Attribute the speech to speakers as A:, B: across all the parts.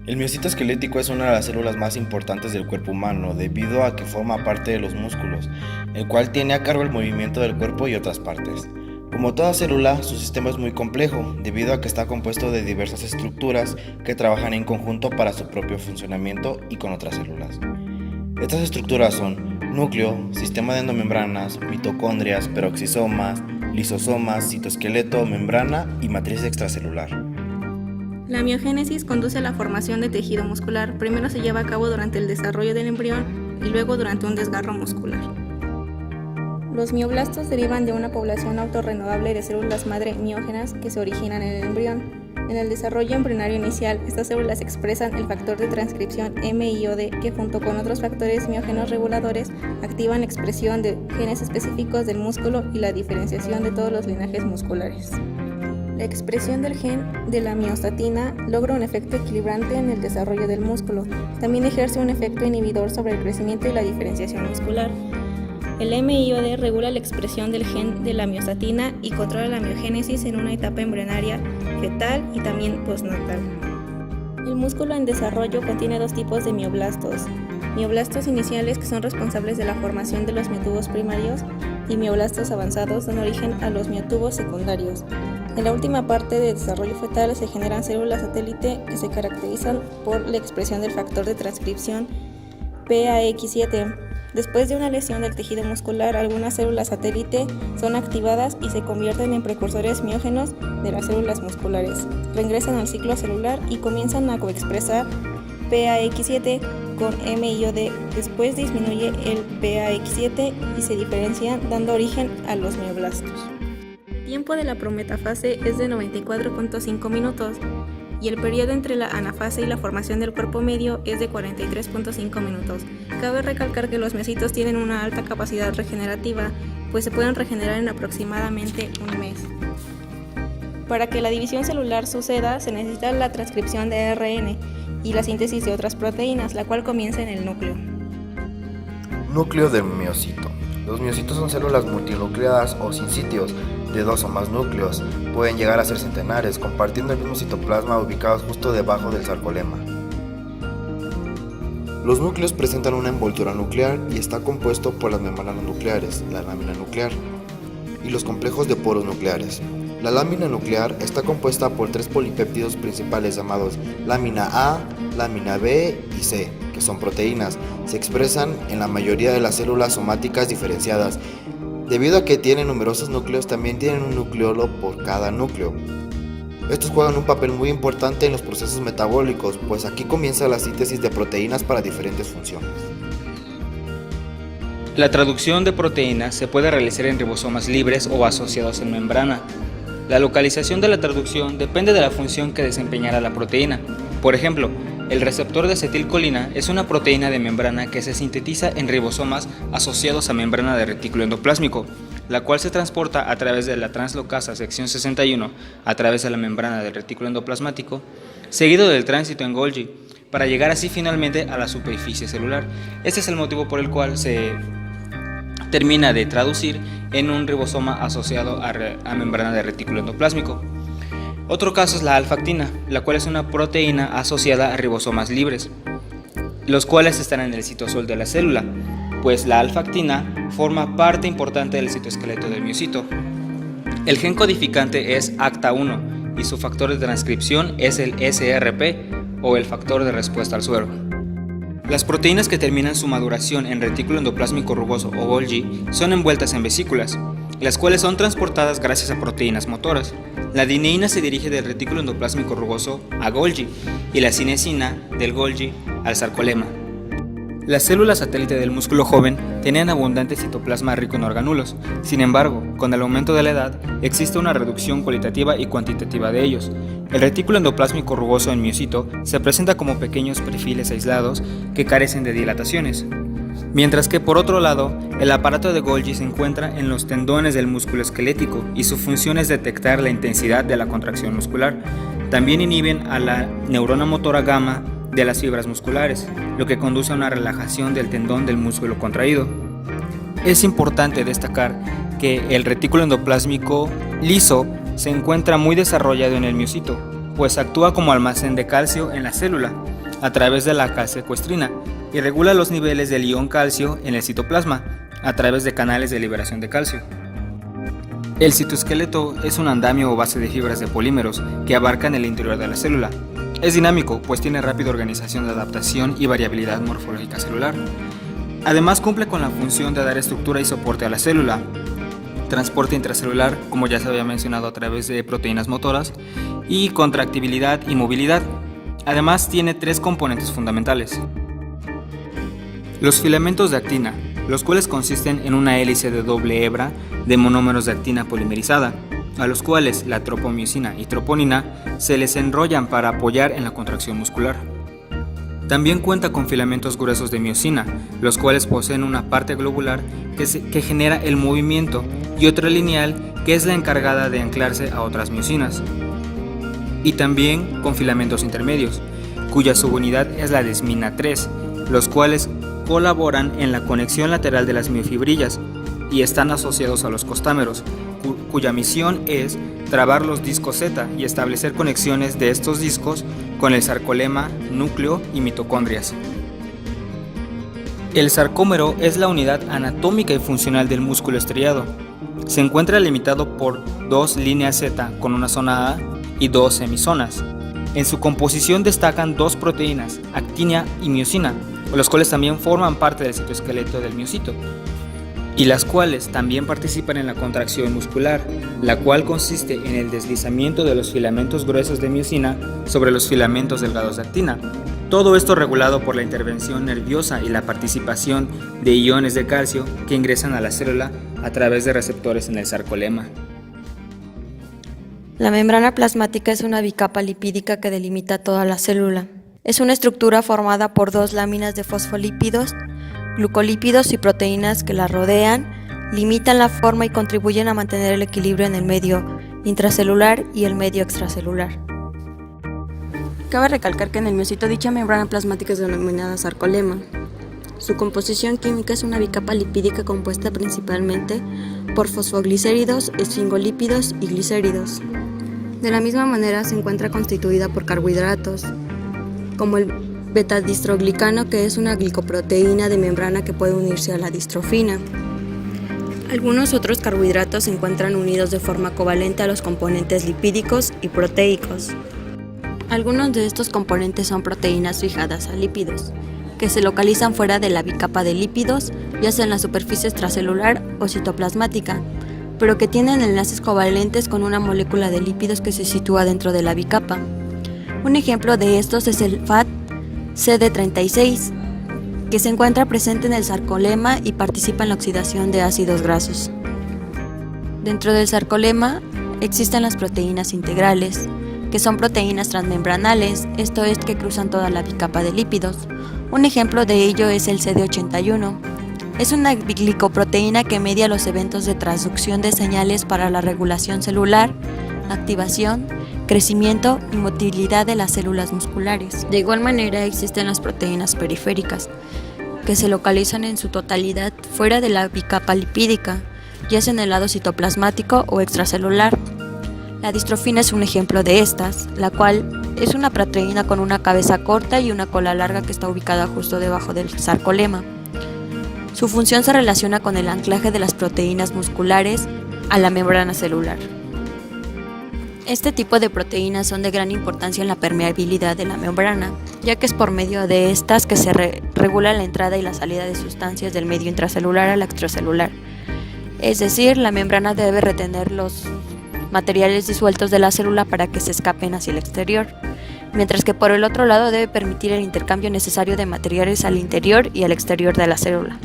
A: El miocito esquelético es una de las células más importantes del cuerpo humano debido a que forma parte de los músculos, el cual tiene a cargo el movimiento del cuerpo y otras partes. Como toda célula, su sistema es muy complejo debido a que está compuesto de diversas estructuras que trabajan en conjunto para su propio funcionamiento y con otras células. Estas estructuras son núcleo, sistema de endomembranas, mitocondrias, peroxisomas, lisosomas, citoesqueleto, membrana y matriz extracelular.
B: La miogénesis conduce a la formación de tejido muscular. Primero se lleva a cabo durante el desarrollo del embrión y luego durante un desgarro muscular. Los mioblastos derivan de una población autorrenovable de células madre miógenas que se originan en el embrión. En el desarrollo embrionario inicial, estas células expresan el factor de transcripción MIOD que junto con otros factores miógenos reguladores activan la expresión de genes específicos del músculo y la diferenciación de todos los linajes musculares. La expresión del gen de la miostatina logra un efecto equilibrante en el desarrollo del músculo. También ejerce un efecto inhibidor sobre el crecimiento y la diferenciación muscular. El MIOD regula la expresión del gen de la miostatina y controla la miogénesis en una etapa embrionaria, fetal y también postnatal. El músculo en desarrollo contiene dos tipos de mioblastos. Mioblastos iniciales, que son responsables de la formación de los miotubos primarios, y mioblastos avanzados dan origen a los miotubos secundarios. En la última parte de desarrollo fetal se generan células satélite que se caracterizan por la expresión del factor de transcripción PAX7. Después de una lesión del tejido muscular, algunas células satélite son activadas y se convierten en precursores miógenos de las células musculares. Reingresan al ciclo celular y comienzan a coexpresar PAX7 con MIOD. Después disminuye el PAX7 y se diferencian, dando origen a los mioblastos. El tiempo de la prometafase es de 94.5 minutos y el periodo entre la anafase y la formación del cuerpo medio es de 43.5 minutos. Cabe recalcar que los miocitos tienen una alta capacidad regenerativa, pues se pueden regenerar en aproximadamente un mes. Para que la división celular suceda, se necesita la transcripción de ARN y la síntesis de otras proteínas, la cual comienza en el núcleo.
A: Núcleo del miocito. Los miocitos son células multinucleadas o sincitios de dos o más núcleos. Pueden llegar a ser centenares, compartiendo el mismo citoplasma, ubicados justo debajo del sarcolema. Los núcleos presentan una envoltura nuclear y está compuesto por las membranas nucleares, la lámina nuclear, y los complejos de poros nucleares. La lámina nuclear está compuesta por tres polipéptidos principales llamados lámina A, lámina B y C, que son proteínas. Se expresan en la mayoría de las células somáticas diferenciadas. Debido a que tienen numerosos núcleos, también tienen un nucleolo por cada núcleo. Estos juegan un papel muy importante en los procesos metabólicos, pues aquí comienza la síntesis de proteínas para diferentes funciones.
C: La traducción de proteínas se puede realizar en ribosomas libres o asociados en membrana. La localización de la traducción depende de la función que desempeñará la proteína. Por ejemplo, el receptor de acetilcolina es una proteína de membrana que se sintetiza en ribosomas asociados a membrana de retículo endoplásmico, la cual se transporta a través de la translocasa sección 61 a través de la membrana del retículo endoplasmático, seguido del tránsito en Golgi, para llegar así finalmente a la superficie celular. Este es el motivo por el cual se termina de traducir en un ribosoma asociado a membrana de retículo endoplásmico. Otro caso es la alfa-actina, la cual es una proteína asociada a ribosomas libres, los cuales están en el citosol de la célula, pues la alfa-actina forma parte importante del citoesqueleto del miocito. El gen codificante es ACTA1 y su factor de transcripción es el SRP o el factor de respuesta al suero. Las proteínas que terminan su maduración en retículo endoplásmico rugoso o Golgi son envueltas en vesículas, las cuales son transportadas gracias a proteínas motoras. La dineína se dirige del retículo endoplásmico rugoso a Golgi y la cinesina del Golgi al sarcolema. Las células satélite del músculo joven tenían abundante citoplasma rico en organulos. Sin embargo, con el aumento de la edad, existe una reducción cualitativa y cuantitativa de ellos. El retículo endoplásmico rugoso en miocito se presenta como pequeños perfiles aislados que carecen de dilataciones, mientras que por otro lado, el aparato de Golgi se encuentra en los tendones del músculo esquelético y su función es detectar la intensidad de la contracción muscular. También inhiben a la neurona motora gamma de las fibras musculares, lo que conduce a una relajación del tendón del músculo contraído. Es importante destacar que el retículo endoplásmico liso se encuentra muy desarrollado en el miocito, pues actúa como almacén de calcio en la célula. a través de la calsecuestrina y regula los niveles del ion calcio en el citoplasma a través de canales de liberación de calcio. El citoesqueleto es un andamio o base de fibras de polímeros que abarcan el interior de la célula. Es dinámico, pues tiene rápida organización de adaptación y variabilidad morfológica celular. Además cumple con la función de dar estructura y soporte a la célula, transporte intracelular, como ya se había mencionado a través de proteínas motoras, y contractibilidad y movilidad. Además tiene 3 componentes fundamentales. Los filamentos de actina, los cuales consisten en una hélice de doble hebra de monómeros de actina polimerizada, a los cuales la tropomiosina y troponina se les enrollan para apoyar en la contracción muscular. También cuenta con filamentos gruesos de miosina, los cuales poseen una parte globular que genera el movimiento y otra lineal que es la encargada de anclarse a otras miosinas. Y también con filamentos intermedios, cuya subunidad es la desmina 3, los cuales colaboran en la conexión lateral de las miofibrillas y están asociados a los costámeros, cuya misión es trabar los discos Z y establecer conexiones de estos discos con el sarcolema, núcleo y mitocondrias. El sarcómero es la unidad anatómica y funcional del músculo estriado. Se encuentra limitado por 2 líneas Z con una zona A y 2 semizonas. En su composición destacan 2 proteínas, actina y miosina, los cuales también forman parte del citoesqueleto del miocito, y las cuales también participan en la contracción muscular, la cual consiste en el deslizamiento de los filamentos gruesos de miosina sobre los filamentos delgados de actina. Todo esto regulado por la intervención nerviosa y la participación de iones de calcio que ingresan a la célula a través de receptores en el sarcolema.
D: La membrana plasmática es una bicapa lipídica que delimita toda la célula. Es una estructura formada por 2 láminas de fosfolípidos, glucolípidos y proteínas que la rodean, limitan la forma y contribuyen a mantener el equilibrio en el medio intracelular y el medio extracelular.
B: Cabe recalcar que en el miocito dicha membrana plasmática es denominada sarcolema. Su composición química es una bicapa lipídica compuesta principalmente por fosfoglicéridos, esfingolípidos y glicéridos. De la misma manera se encuentra constituida por carbohidratos, como el betadistroglicano, que es una glicoproteína de membrana que puede unirse a la distrofina. Algunos otros carbohidratos se encuentran unidos de forma covalente a los componentes lipídicos y proteicos. Algunos de estos componentes son proteínas fijadas a lípidos, que se localizan fuera de la bicapa de lípidos, ya sea en la superficie extracelular o citoplasmática, pero que tienen enlaces covalentes con una molécula de lípidos que se sitúa dentro de la bicapa. Un ejemplo de estos es el FAT CD36, que se encuentra presente en el sarcolema y participa en la oxidación de ácidos grasos. Dentro del sarcolema existen las proteínas integrales, que son proteínas transmembranales, esto es que cruzan toda la bicapa de lípidos. Un ejemplo de ello es el CD81. Es una glicoproteína que media los eventos de transducción de señales para la regulación celular, activación, crecimiento y motilidad de las células musculares. De igual manera existen las proteínas periféricas, que se localizan en su totalidad fuera de la bicapa lipídica, ya sea en el lado citoplasmático o extracelular. La distrofina es un ejemplo de estas, la cual es una proteína con una cabeza corta y una cola larga que está ubicada justo debajo del sarcolema. Su función se relaciona con el anclaje de las proteínas musculares a la membrana celular. Este tipo de proteínas son de gran importancia en la permeabilidad de la membrana, ya que es por medio de estas que se regula la entrada y la salida de sustancias del medio intracelular al extracelular. Es decir, la membrana debe retener los materiales disueltos de la célula para que se escapen hacia el exterior, mientras que por el otro lado debe permitir el intercambio necesario de materiales al interior y al exterior de la célula.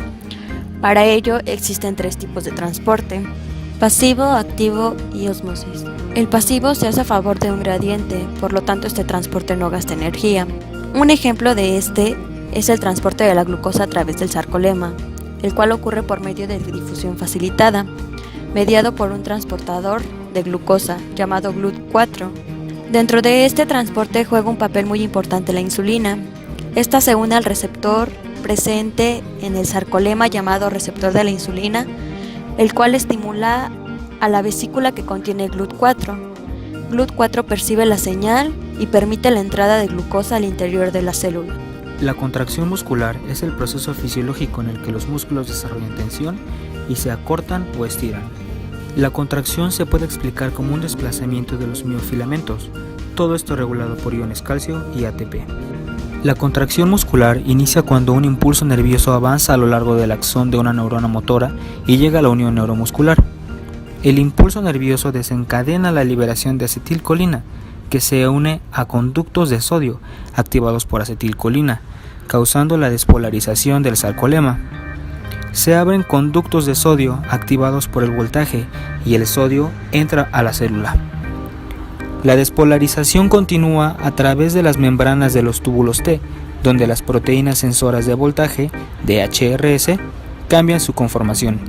B: Para ello existen 3 tipos de transporte: pasivo, activo y ósmosis. El pasivo se hace a favor de un gradiente, por lo tanto este transporte no gasta energía. Un ejemplo de este es el transporte de la glucosa a través del sarcolema, el cual ocurre por medio de difusión facilitada, mediado por un transportador de glucosa llamado GLUT4. Dentro de este transporte juega un papel muy importante la insulina. Esta se une al receptor presente en el sarcolema llamado receptor de la insulina, el cual estimula a la vesícula que contiene GLUT4. GLUT4 percibe la señal
D: y permite la entrada de glucosa al interior de la célula.
C: La contracción muscular es el proceso fisiológico en el que los músculos desarrollan tensión y se acortan o estiran. La contracción se puede explicar como un desplazamiento de los miofilamentos, todo esto regulado por iones calcio y ATP. La contracción muscular inicia cuando un impulso nervioso avanza a lo largo del axón de una neurona motora y llega a la unión neuromuscular. El impulso nervioso desencadena la liberación de acetilcolina, que se une a conductos de sodio activados por acetilcolina, causando la despolarización del sarcolema. Se abren conductos de sodio activados por el voltaje y el sodio entra a la célula. La despolarización continúa a través de las membranas de los túbulos T, donde las proteínas sensoras de voltaje, DHRS, cambian su conformación.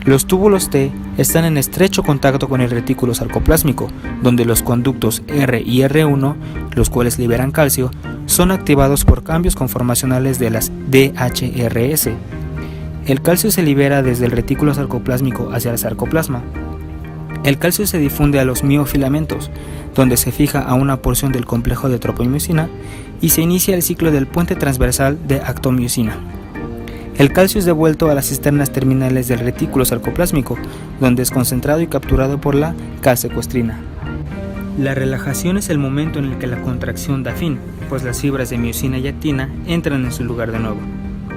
C: Los túbulos T están en estrecho contacto con el retículo sarcoplásmico, donde los conductos R y R1, los cuales liberan calcio, son activados por cambios conformacionales de las DHRS. El calcio se libera desde el retículo sarcoplásmico hacia el sarcoplasma. El calcio se difunde a los miofilamentos, donde se fija a una porción del complejo de tropomiosina y se inicia el ciclo del puente transversal de actomiosina. El calcio es devuelto a las cisternas terminales del retículo sarcoplásmico, donde es concentrado y capturado por la calsecuestrina. La relajación es el momento en el que la contracción da fin, pues las fibras de miosina y actina entran en su lugar de nuevo.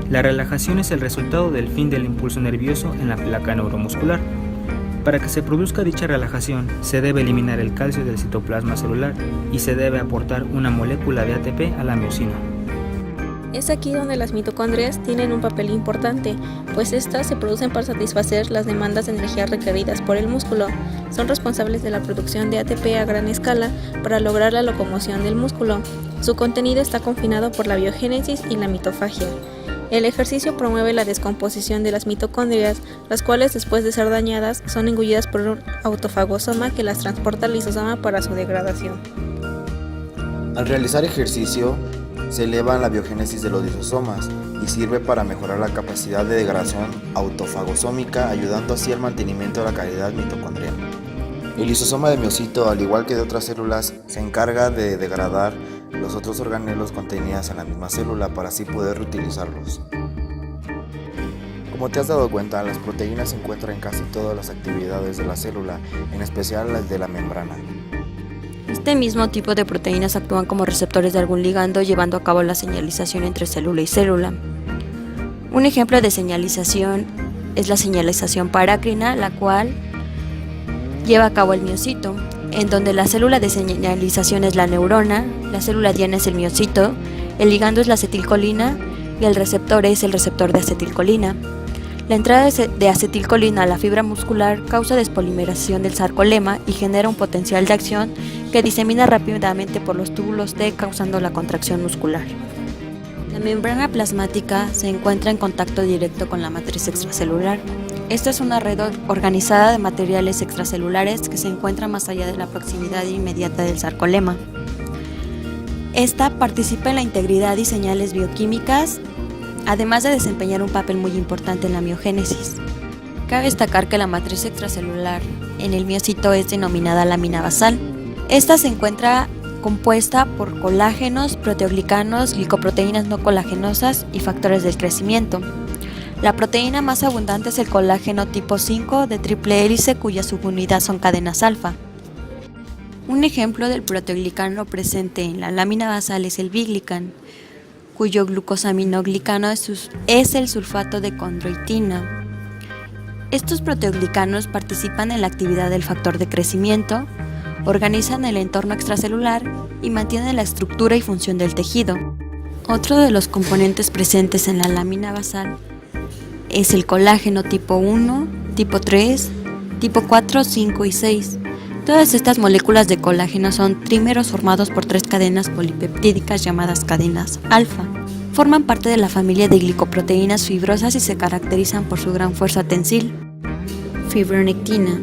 C: La relajación es el resultado del fin del impulso nervioso en la placa neuromuscular. Para que se produzca dicha relajación, se debe eliminar el calcio del citoplasma celular y se debe aportar una molécula de ATP a la miosina.
B: Es aquí donde las mitocondrias tienen un papel importante, pues estas se producen para satisfacer las demandas de energía requeridas por el músculo. Son responsables de la producción de ATP a gran escala para lograr la locomoción del músculo. Su contenido está confinado por la biogénesis y la mitofagia. El ejercicio promueve la descomposición de las mitocondrias, las cuales después de ser dañadas son engullidas por un autofagosoma que las transporta al lisosoma para su degradación.
A: Al realizar ejercicio, se eleva la biogénesis de los lisosomas y sirve para mejorar la capacidad de degradación autofagosómica, ayudando así al mantenimiento de la calidad mitocondrial. El lisosoma de miocito, al igual que de otras células, se encarga de degradar los otros organelos contenidos en la misma célula para así poder reutilizarlos. Como te has dado cuenta, las proteínas se encuentran en casi todas las actividades de la célula, en especial las de la membrana.
D: Este mismo tipo de proteínas actúan como receptores de algún ligando, llevando a cabo la señalización entre célula y célula. Un ejemplo de señalización es la señalización parácrina, la cual lleva a cabo el miocito, en donde la célula de señalización es la neurona, la célula diana es el miocito, el ligando es la acetilcolina y el receptor es el receptor de acetilcolina. La entrada de acetilcolina a la fibra muscular causa despolimeración del sarcolema y genera un potencial de acción que disemina rápidamente por los túbulos T, causando la contracción muscular. La membrana plasmática se encuentra en contacto directo con la matriz extracelular. Esta es una red organizada de materiales extracelulares que se encuentra más allá de la proximidad inmediata del sarcolema. Esta participa en la integridad y señales bioquímicas, además de desempeñar un papel muy importante en la miogénesis. Cabe destacar que la matriz extracelular en el miocito es denominada lámina basal. Esta se encuentra compuesta por colágenos, proteoglicanos, glicoproteínas no colagenosas y factores del crecimiento. La proteína más abundante es el colágeno tipo 5 de triple hélice, cuya subunidad son cadenas alfa. Un ejemplo del proteoglicano presente en la lámina basal es el biglican, cuyo glucosaminoglicano es el sulfato de condroitina. Estos proteoglicanos participan en la actividad del factor de crecimiento, organizan el entorno extracelular y mantienen la estructura y función del tejido. Otro de los componentes presentes en la lámina basal es el colágeno tipo 1, tipo 3, tipo 4, 5 y 6. Todas estas moléculas de colágeno son trímeros formados por 3 cadenas polipeptídicas llamadas cadenas alfa. Forman parte de la familia de glicoproteínas fibrosas y se caracterizan por su gran fuerza tensil. Fibronectina.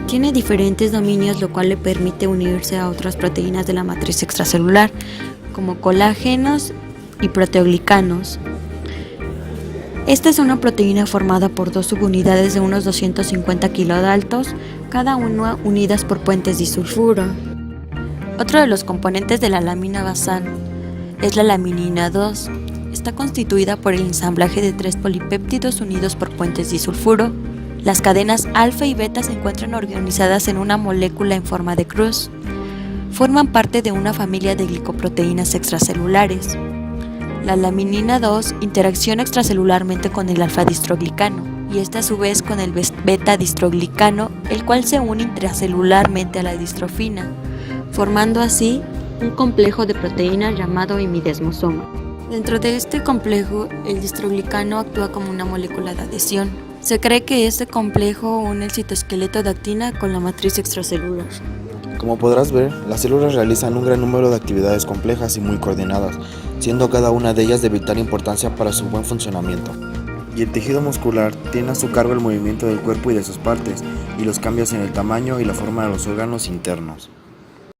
D: Tiene diferentes dominios, lo cual le permite unirse a otras proteínas de la matriz extracelular, como colágenos y proteoglicanos. Esta es una proteína formada por 2 subunidades de unos 250 kilodaltos, cada una unidas por puentes disulfuro. Otro de los componentes de la lámina basal es la laminina 2. Está constituida por el ensamblaje de 3 polipéptidos unidos por puentes disulfuro. Las cadenas alfa y beta se encuentran organizadas en una molécula en forma de cruz. Forman parte de una familia de glicoproteínas extracelulares. La laminina 2 interacciona extracelularmente con el alfa-distroglicano y este a su vez con el beta-distroglicano, el cual se une intracelularmente a la distrofina, formando así un complejo de proteínas llamado imidesmosoma. Dentro de este complejo, el distroglicano actúa como una molécula de adhesión. Se cree que este complejo une el citoesqueleto de actina con la matriz extracelular.
A: Como podrás ver, las células realizan un gran número de actividades complejas y muy coordinadas, siendo cada una de ellas de vital importancia para su buen funcionamiento. Y el tejido muscular tiene a su cargo el movimiento del cuerpo y de sus partes, y los cambios en el tamaño y la forma de los órganos internos.